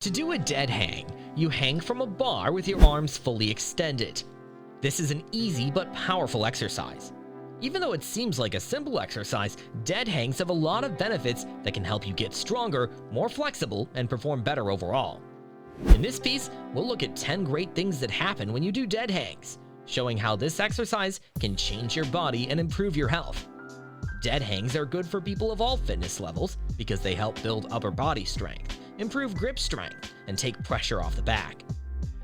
To do a dead hang, you hang from a bar with your arms fully extended. This is an easy but powerful exercise. Even though it seems like a simple exercise, dead hangs have a lot of benefits that can help you get stronger, more flexible, and perform better overall. In this piece, we'll look at 10 great things that happen when you do dead hangs, showing how this exercise can change your body and improve your health. Dead hangs are good for people of all fitness levels because they help build upper body strength, improve grip strength, and take pressure off the back.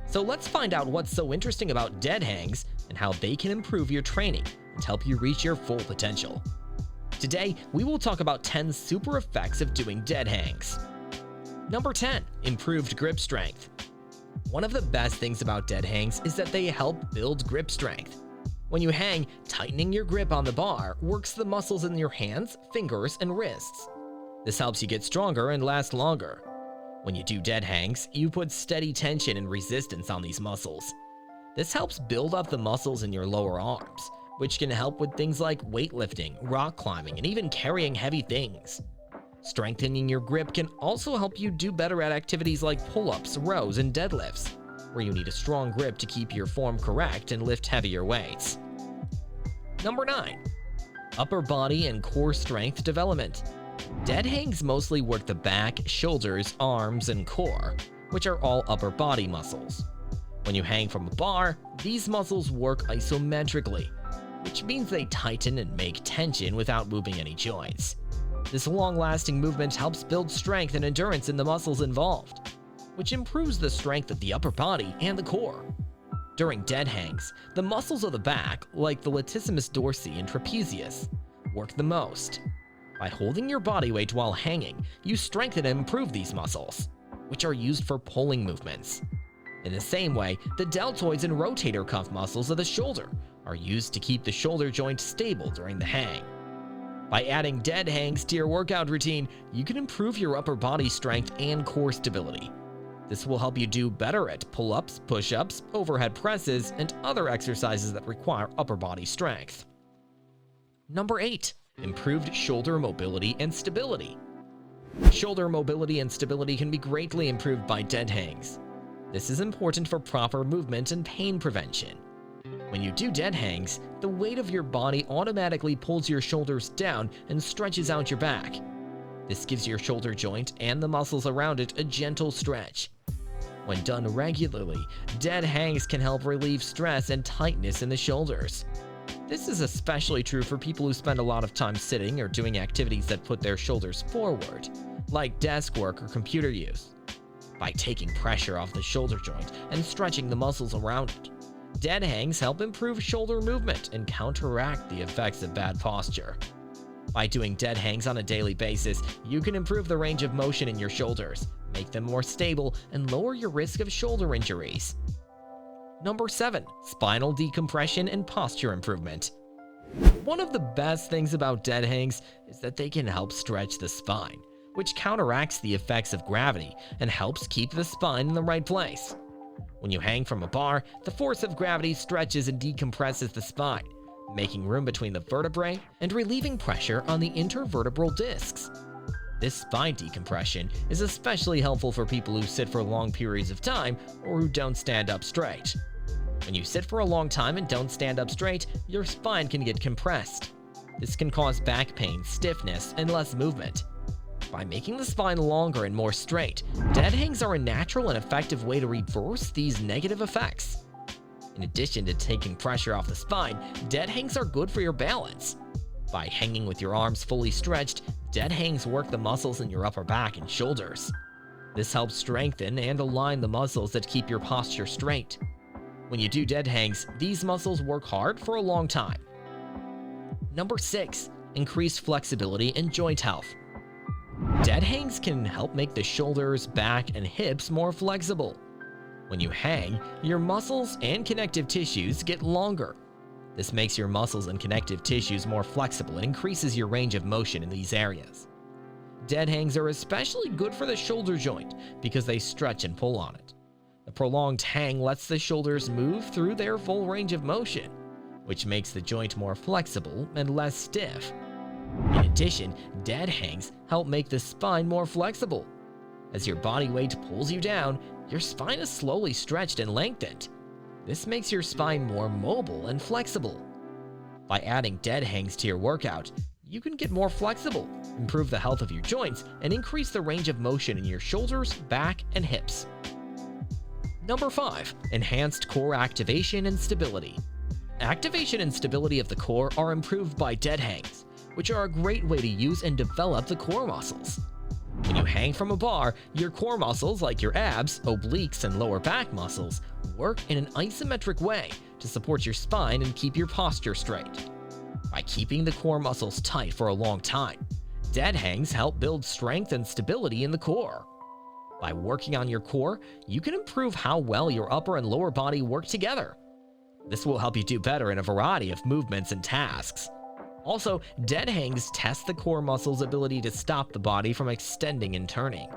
So let's find out what's so interesting about dead hangs and how they can improve your training and help you reach your full potential. Today, we will talk about 10 super effects of doing dead hangs. Number 10, improved grip strength. One of the best things about dead hangs is that they help build grip strength. When you hang, tightening your grip on the bar works the muscles in your hands, fingers, and wrists. This helps you get stronger and last longer. When you do dead hangs, you put steady tension and resistance on these muscles. This helps build up the muscles in your lower arms, which can help with things like weightlifting, rock climbing, and even carrying heavy things. Strengthening your grip can also help you do better at activities like pull-ups, rows, and deadlifts, where you need a strong grip to keep your form correct and lift heavier weights. Number 9, upper body and core strength development. Dead hangs mostly work the back, shoulders, arms, and core, which are all upper body muscles. When you hang from a bar, these muscles work isometrically, which means they tighten and make tension without moving any joints. This long-lasting movement helps build strength and endurance in the muscles involved, which improves the strength of the upper body and the core. During dead hangs, the muscles of the back, like the latissimus dorsi and trapezius, work the most. By holding your body weight while hanging, you strengthen and improve these muscles, which are used for pulling movements. In the same way, the deltoids and rotator cuff muscles of the shoulder are used to keep the shoulder joint stable during the hang. By adding dead hangs to your workout routine, you can improve your upper body strength and core stability. This will help you do better at pull-ups, push-ups, overhead presses, and other exercises that require upper body strength. Number 8, improved shoulder mobility and stability. Shoulder mobility and stability can be greatly improved by dead hangs. This is important for proper movement and pain prevention. When you do dead hangs, the weight of your body automatically pulls your shoulders down and stretches out your back. This gives your shoulder joint and the muscles around it a gentle stretch. When done regularly, dead hangs can help relieve stress and tightness in the shoulders. This is especially true for people who spend a lot of time sitting or doing activities that put their shoulders forward, like desk work or computer use. By taking pressure off the shoulder joint and stretching the muscles around it, dead hangs help improve shoulder movement and counteract the effects of bad posture. By doing dead hangs on a daily basis, you can improve the range of motion in your shoulders, make them more stable, and lower your risk of shoulder injuries. Number 7, spinal decompression and posture improvement. One of the best things about dead hangs is that they can help stretch the spine, which counteracts the effects of gravity and helps keep the spine in the right place. When you hang from a bar, the force of gravity stretches and decompresses the spine, making room between the vertebrae and relieving pressure on the intervertebral discs. This spine decompression is especially helpful for people who sit for long periods of time or who don't stand up straight. When you sit for a long time and don't stand up straight, your spine can get compressed. This can cause back pain, stiffness, and less movement. By making the spine longer and more straight, dead hangs are a natural and effective way to reverse these negative effects. In addition to taking pressure off the spine, dead hangs are good for your balance. By hanging with your arms fully stretched, dead hangs work the muscles in your upper back and shoulders. This helps strengthen and align the muscles that keep your posture straight. When you do dead hangs, these muscles work hard for a long time. Number 6, increased flexibility and joint health. Dead hangs can help make the shoulders, back, and hips more flexible. When you hang, your muscles and connective tissues get longer. This makes your muscles and connective tissues more flexible and increases your range of motion in these areas. Dead hangs are especially good for the shoulder joint because they stretch and pull on it. The prolonged hang lets the shoulders move through their full range of motion, which makes the joint more flexible and less stiff. In addition, dead hangs help make the spine more flexible. As your body weight pulls you down, your spine is slowly stretched and lengthened. This makes your spine more mobile and flexible. By adding dead hangs to your workout, you can get more flexible, improve the health of your joints, and increase the range of motion in your shoulders, back, and hips. Number 5. Enhanced core activation and stability. Activation and stability of the core are improved by dead hangs, which are a great way to use and develop the core muscles. When you hang from a bar, your core muscles like your abs, obliques, and lower back muscles work in an isometric way to support your spine and keep your posture straight. By keeping the core muscles tight for a long time, dead hangs help build strength and stability in the core. By working on your core, you can improve how well your upper and lower body work together. This will help you do better in a variety of movements and tasks. Also, dead hangs test the core muscles' ability to stop the body from extending and turning.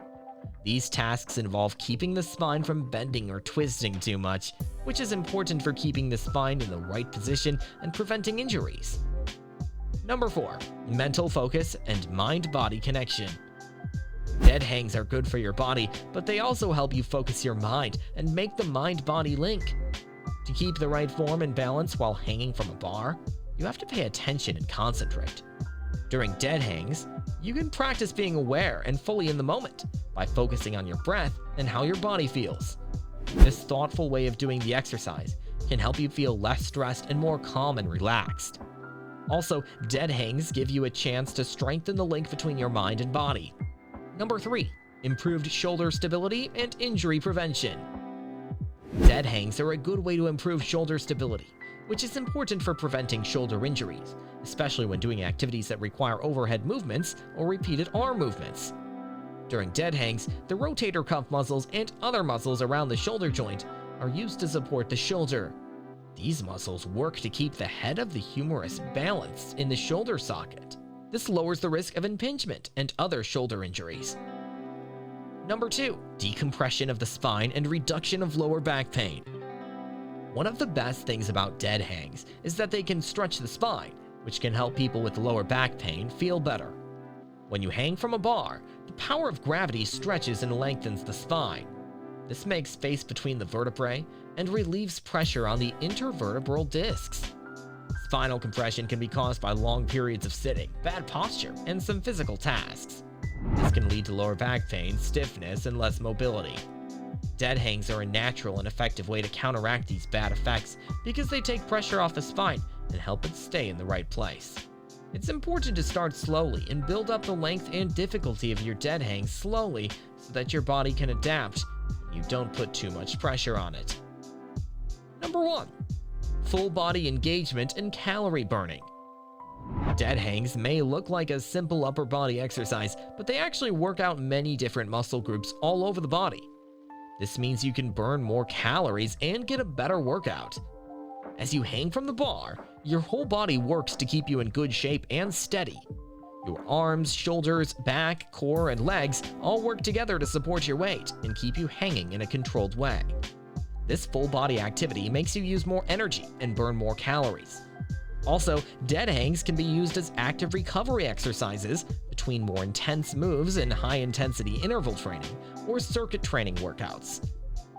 These tasks involve keeping the spine from bending or twisting too much, which is important for keeping the spine in the right position and preventing injuries. Number 4. Mental focus and mind-body connection. Dead hangs are good for your body, but they also help you focus your mind and make the mind-body link. To keep the right form and balance while hanging from a bar, you have to pay attention and concentrate. During dead hangs, you can practice being aware and fully in the moment by focusing on your breath and how your body feels. This thoughtful way of doing the exercise can help you feel less stressed and more calm and relaxed. Also, dead hangs give you a chance to strengthen the link between your mind and body. Number 3. Improved shoulder stability and injury prevention. Dead hangs are a good way to improve shoulder stability, which is important for preventing shoulder injuries, especially when doing activities that require overhead movements or repeated arm movements. During dead hangs, the rotator cuff muscles and other muscles around the shoulder joint are used to support the shoulder. These muscles work to keep the head of the humerus balanced in the shoulder socket. This lowers the risk of impingement and other shoulder injuries. Number 2. Decompression of the spine and reduction of lower back pain. One of the best things about dead hangs is that they can stretch the spine, which can help people with lower back pain feel better. When you hang from a bar, the power of gravity stretches and lengthens the spine. This makes space between the vertebrae and relieves pressure on the intervertebral discs. Spinal compression can be caused by long periods of sitting, bad posture, and some physical tasks. This can lead to lower back pain, stiffness, and less mobility. Dead hangs are a natural and effective way to counteract these bad effects because they take pressure off the spine and help it stay in the right place. It's important to start slowly and build up the length and difficulty of your dead hangs slowly so that your body can adapt and you don't put too much pressure on it. Number 1. Full body engagement and calorie burning. Dead hangs may look like a simple upper body exercise, but they actually work out many different muscle groups all over the body. This means you can burn more calories and get a better workout. As you hang from the bar, your whole body works to keep you in good shape and steady. Your arms, shoulders, back, core, and legs all work together to support your weight and keep you hanging in a controlled way. This full body activity makes you use more energy and burn more calories. Also, dead hangs can be used as active recovery exercises between more intense moves and high-intensity interval training or circuit training workouts.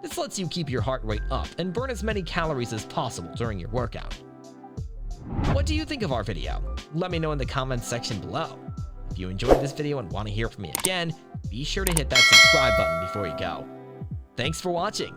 This lets you keep your heart rate up and burn as many calories as possible during your workout. What do you think of our video? Let me know in the comments section below. If you enjoyed this video and want to hear from me again, be sure to hit that subscribe button before you go. Thanks for watching.